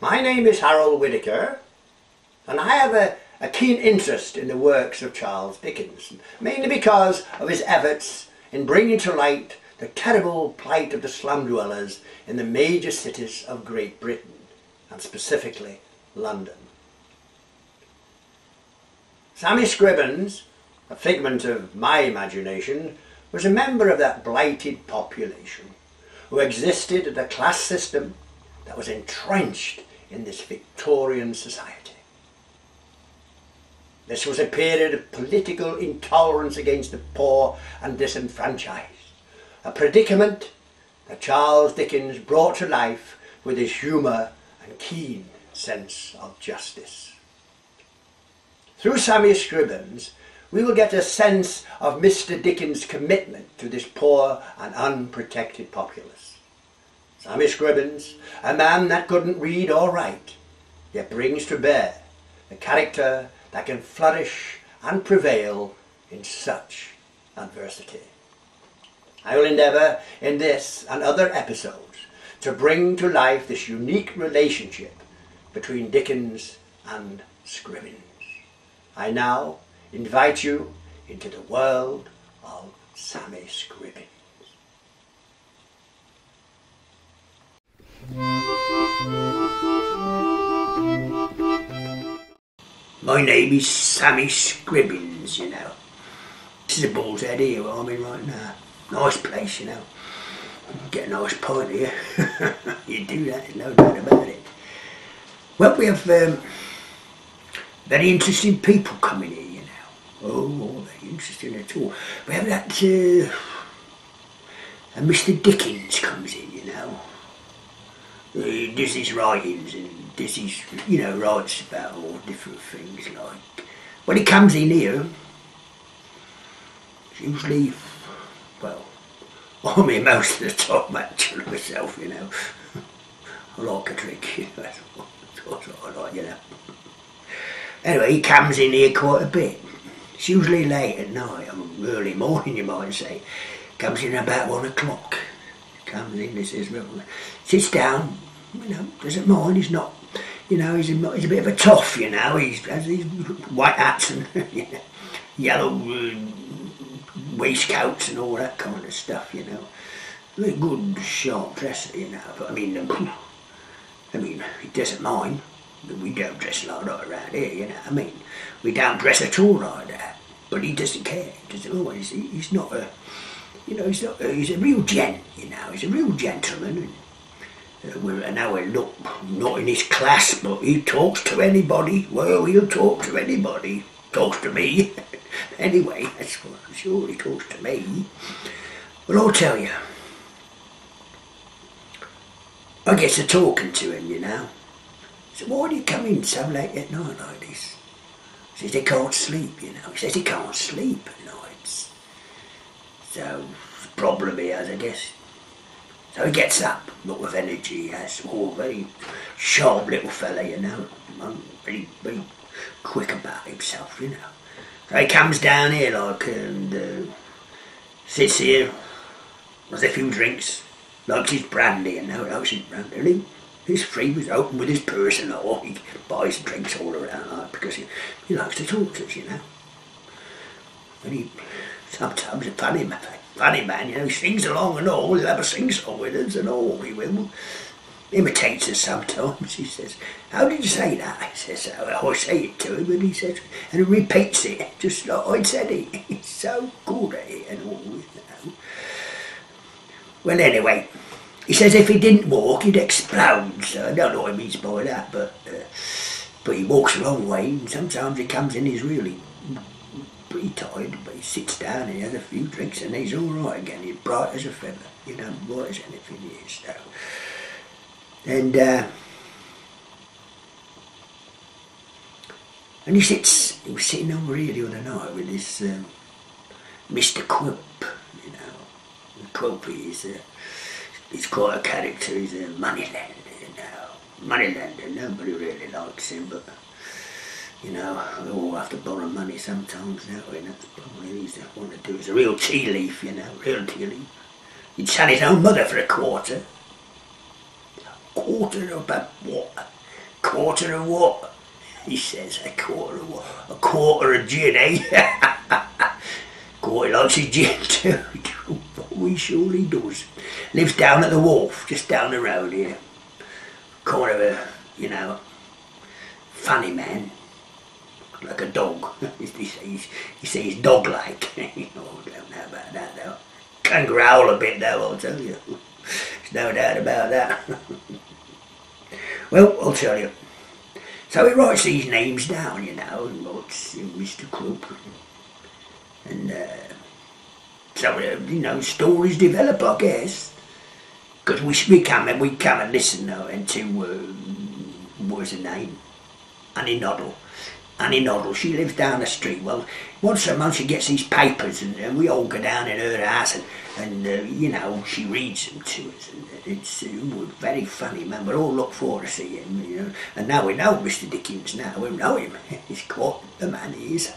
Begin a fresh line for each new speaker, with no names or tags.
My name is Harold Whittaker, and I have a keen interest in the works of Charles Dickens, mainly because of his efforts in bringing to light the terrible plight of the slum dwellers in the major cities of Great Britain, and specifically London. Sammy Scribins, a figment of my imagination, was a member of that blighted population who existed in a class system that was entrenched in this Victorian society. This was a period of political intolerance against the poor and disenfranchised, a predicament that Charles Dickens brought to life with his humour and keen sense of justice. Through Sammy Scribins, we will get a sense of Mr Dickens' commitment to this poor and unprotected populace. Sammy Scribins, a man that couldn't read or write, yet brings to bear the character that can flourish and prevail in such adversity. I will endeavour in this and other episodes to bring to life this unique relationship between Dickens and Scribins. I now invite you into the world of Sammy Scribins. My name is Sammy Scribins, you know. This is a bull's head here where I'm in right now. Nice place, you know. Get a nice pint here. You do that, there's no doubt about it. Well, we have very interesting people coming here, you know. Oh, very interesting at all. We have that, and Mr Dickens comes in, you know. He does his writings and does his, you know, writes about all different things like. When he comes in here, it's usually, well, I'm here most of the time actually myself, you know. I like a drink, you know, that's what I like, you know. Anyway, he comes in here quite a bit. It's usually late at night, early morning you might say. Comes in about 1 o'clock. Comes in, he says, well, sits down, you know, doesn't mind, he's not, you know, he's a bit of a toff, you know, he has these white hats and you know, yellow waistcoats and all that kind of stuff, you know. Very good, sharp dresser, you know, but I mean, he doesn't mind. We don't dress like that around here, you know what I mean. We don't dress at all like that, but he doesn't care, he doesn't always, he's not a, you know, he's a real gent, you know, he's a real gentleman. And now we're not in his class, but he talks to anybody. Well, he'll talk to anybody. Talks to me. Anyway, that's what I'm sure he talks to me. Well, I'll tell you. I get to talking to him, you know. So why do you come in so late at night like this? He says he can't sleep, you know. He says he can't sleep at nights. So, the problem he has, I guess. So he gets up, not with energy, he has, very sharp little fella, you know, very quick about himself, you know. So he comes down here like, and sits here, has a few drinks, likes his brandy, you know, likes his brandy, and he's free, he's open with his purse and all, he buys drinks all around, like, because he likes to talk to us, you know. And he, sometimes a funny man, you know, he sings along and all, he'll have a sing-song with us and all, he will. Imitates us sometimes, he says, how did you say that? He says, I say it to him and he says, and he repeats it, just like I said it. He's so good at it and all, you know. Well, anyway, he says if he didn't walk, he'd explode, so I don't know what he means by that, but he walks a long way, and sometimes he comes in, he's really pretty tired, but he sits down and he has a few drinks and he's all right again. He's bright as a feather, you know, bright as anything he is. So. And he was sitting over here the other night with this Mr Quilp, you know. And Quilp he's quite a character, he's a moneylender, you know. Moneylender, nobody really likes him, but you know, we all have to borrow money sometimes now, and that's probably what he's want to do. He's a real tea leaf, you know, real tea leaf. He'd sell his own mother for a quarter. A quarter about what? quarter of what? He says, a quarter of what? A quarter of gin, eh? Quite likes his gin too. He surely does. Lives down at the wharf, just down the road here. Kind of a, you know, funny man. Like a dog. He says he's dog-like. I don't know about that though. Can growl a bit though, I'll tell you. There's no doubt about that. Well, I'll tell you. So he writes these names down, you know, and writes Mr Krupp. And so, you know, stories develop, I guess. Because we come and listen now to, what's her name? Annie Noddle. Annie Noddle, she lives down the street. Well, once a month she gets these papers and we all go down in her house and you know, she reads them to us. And it's very funny, man. We all look forward to seeing him, you know. And now we know Mr Dickens now. We know him. He's quite the man he is.